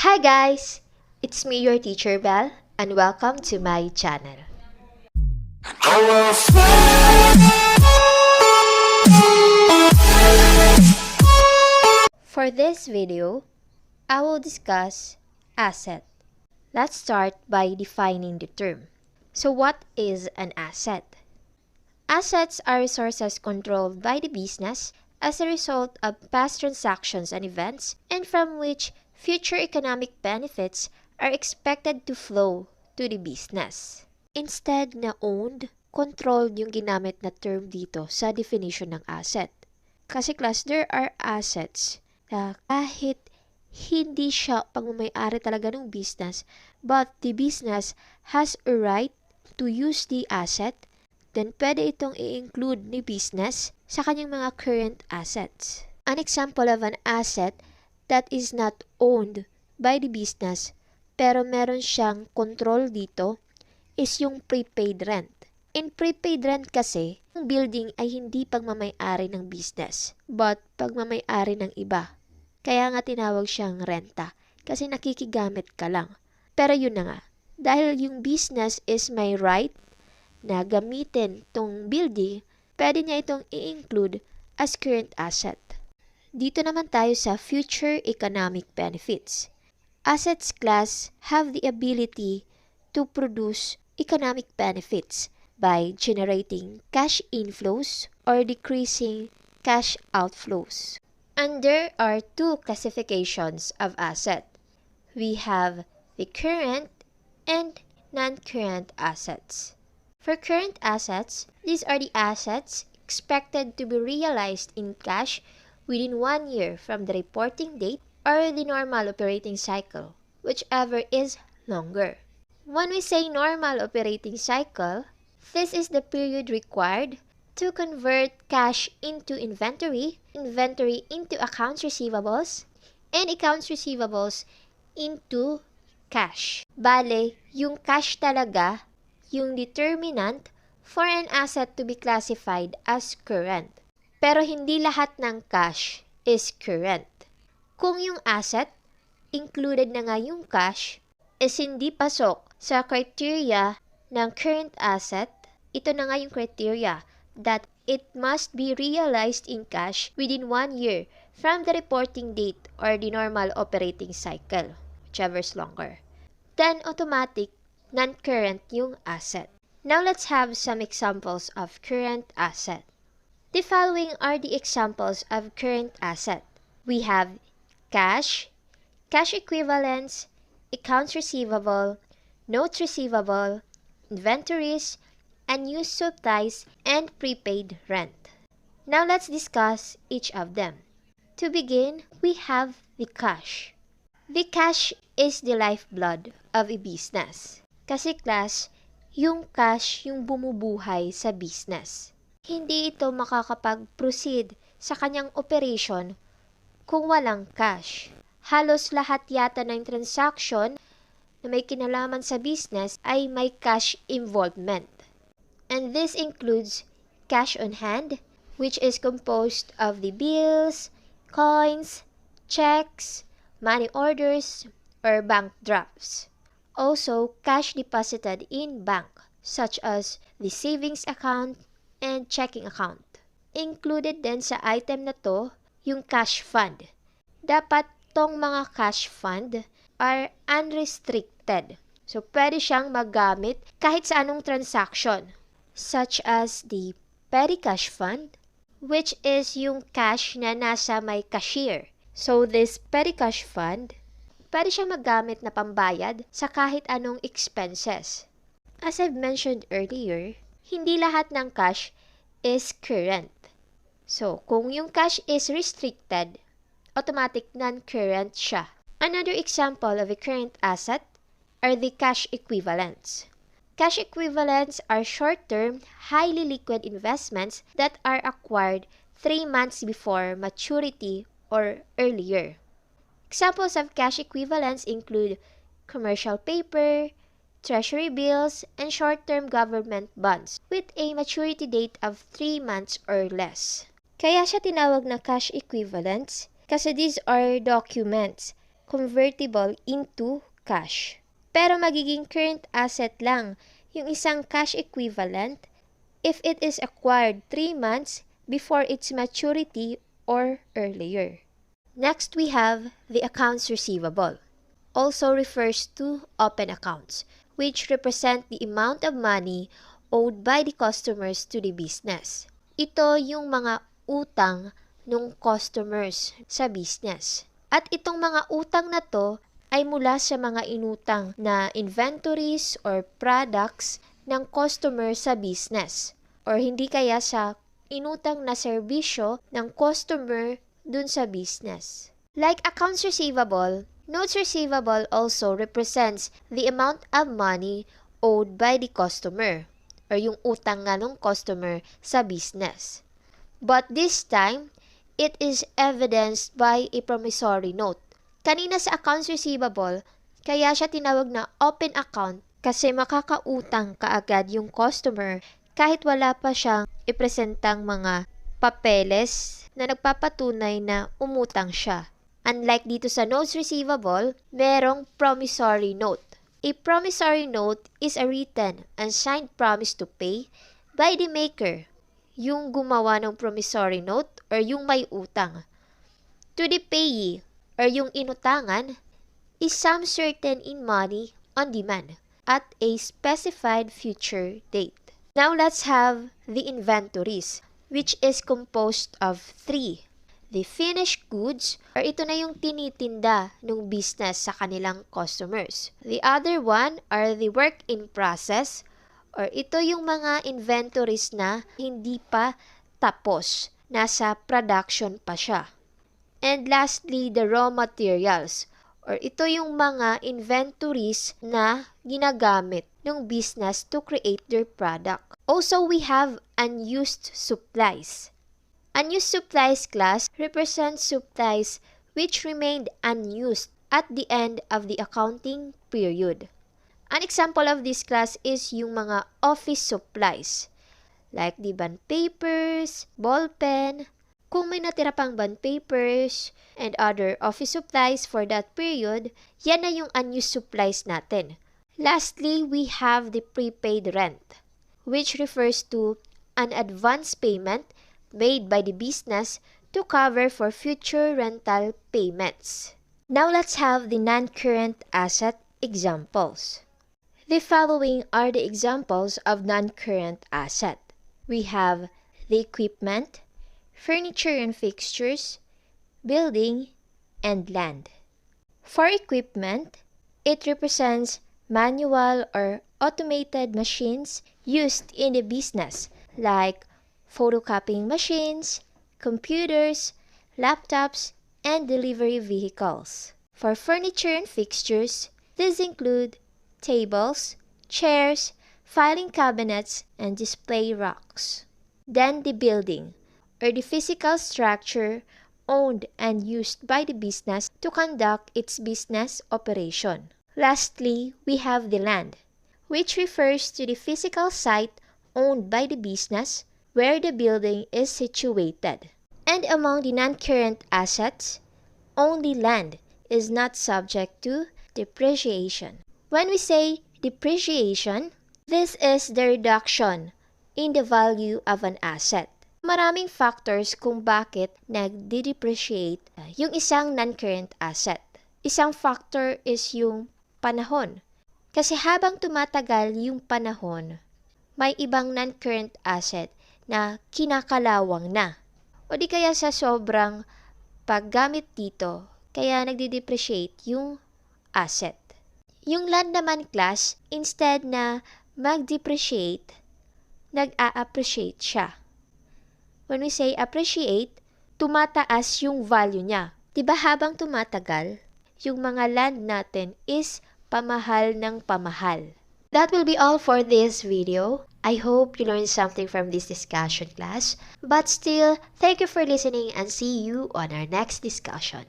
Hi guys! It's me, your teacher Belle, and welcome to my channel. For this video, I will discuss asset. Let's start by defining the term. So what is an asset? Assets are resources controlled by the business as a result of past transactions and events, and from which future economic benefits are expected to flow to the business. Instead na owned, controlled yung ginamit na term dito sa definition ng asset. Kasi class, there are assets na kahit hindi siya pagmamayari talaga ng business, but the business has a right to use the asset, then pwede itong i-include ni business sa kanyang mga current assets. An example of an asset that is not owned by the business pero meron siyang control dito is yung prepaid rent. In prepaid rent kasi, ang building ay hindi pagmamayari ng business but pagmamayari ng iba. Kaya nga tinawag siyang renta kasi nakikigamit ka lang. Pero yun na nga, dahil yung business is may right na gamitin tong building, pwede niya itong i-include as current asset. Dito naman tayo sa future economic benefits. Assets class have the ability to produce economic benefits by generating cash inflows or decreasing cash outflows. And there are two classifications of asset. We have the current and non-current assets. For current assets, these are the assets expected to be realized in cash within 1 year from the reporting date or the normal operating cycle, whichever is longer. When we say normal operating cycle, this is the period required to convert cash into inventory, inventory into accounts receivables, and accounts receivables into cash. Bale, yung cash talaga, yung determinant for an asset to be classified as current. Pero hindi lahat ng cash is current. Kung yung asset, included na nga yung cash, is hindi pasok sa criteria ng current asset, ito na nga yung criteria that it must be realized in cash within 1 year from the reporting date or the normal operating cycle, whichever is longer. Then automatic, non-current yung asset. Now let's have some examples of current asset. The following are the examples of current asset. We have cash, cash equivalents, accounts receivable, notes receivable, inventories, unused supplies, and prepaid rent. Now let's discuss each of them. To begin, we have the cash. The cash is the lifeblood of a business. Kasi class, yung cash yung bumubuhay sa business. Hindi ito makakapag-proceed sa kanyang operation kung walang cash. Halos lahat yata ng transaction na may kinalaman sa business ay may cash involvement. And this includes cash on hand, which is composed of the bills, coins, checks, money orders, or bank drafts. Also, cash deposited in bank, such as the savings account and checking account. Included din sa item na to, yung cash fund. Dapat tong mga cash fund are unrestricted. So, pwede siyang magamit kahit sa anong transaction, such as the petty cash fund, which is yung cash na nasa may cashier. So, this petty cash fund, pwede siyang magamit na pambayad sa kahit anong expenses. As I've mentioned earlier, hindi lahat ng cash is current. So, kung yung cash is restricted, automatic non-current siya. Another example of a current asset are the cash equivalents. Cash equivalents are short-term, highly liquid investments that are acquired 3 months before maturity or earlier. Examples of cash equivalents include commercial paper, treasury bills, and short-term government bonds with a maturity date of 3 months or less. Kaya siya tinawag na cash equivalents kasi these are documents convertible into cash. Pero magiging current asset lang yung isang cash equivalent if it is acquired 3 months before its maturity or earlier. Next, we have the accounts receivable. Also refers to open accounts, which represent the amount of money owed by the customers to the business. Ito yung mga utang ng customers sa business. At itong mga utang na to ay mula sa mga inutang na inventories or products ng customer sa business, or hindi kaya sa inutang na serbisyo ng customer dun sa business. Like accounts receivable, notes receivable also represents the amount of money owed by the customer, or yung utang nga ng customer sa business. But this time, it is evidenced by a promissory note. Kanina sa accounts receivable, kaya siya tinawag na open account kasi makakautang kaagad yung customer kahit wala pa siyang ipresentang mga papeles na nagpapatunay na umutang siya. Unlike dito sa notes receivable, merong promissory note. A promissory note is a written and signed promise to pay by the maker, yung gumawa ng promissory note or yung may utang, to the payee or yung inutangan, is some certain in money on demand at a specified future date. Now let's have the inventories, which is composed of 3. The finished goods, or ito na yung tinitinda ng business sa kanilang customers. The other one are the work in process, or ito yung mga inventories na hindi pa tapos, nasa production pa siya. And lastly, the raw materials, or ito yung mga inventories na ginagamit ng business to create their product. Also, we have unused supplies. Unused supplies class represents supplies which remained unused at the end of the accounting period. An example of this class is yung mga office supplies, like the bond papers, ball pen. Kung may natira pang bond papers and other office supplies for that period, yan na yung unused supplies natin. Lastly, we have the prepaid rent, which refers to an advance payment made by the business to cover for future rental payments. Now let's have the non-current asset examples. The following are the examples of non-current asset. We have the equipment, furniture and fixtures, building, and land. For equipment, it represents manual or automated machines used in the business like photocopying machines, computers, laptops, and delivery vehicles. For furniture and fixtures, these include tables, chairs, filing cabinets, and display racks. Then the building, or the physical structure owned and used by the business to conduct its business operation. Lastly, we have the land, which refers to the physical site owned by the business where the building is situated. And among the non-current assets, only land is not subject to depreciation. When we say depreciation, this is the reduction in the value of an asset. Maraming factors kung bakit nagde-depreciate yung isang non-current asset. Isang factor is yung panahon. Kasi habang tumatagal yung panahon, may ibang non-current asset na kinakalawang na. O di kaya sa sobrang paggamit dito, kaya nagde-depreciate yung asset. Yung land naman class, instead na mag-depreciate, nag-a-appreciate siya. When we say appreciate, tumataas yung value niya. Diba habang tumatagal, yung mga land natin is pamahal ng pamahal. That will be all for this video. I hope you learned something from this discussion class. But still, thank you for listening and see you on our next discussion.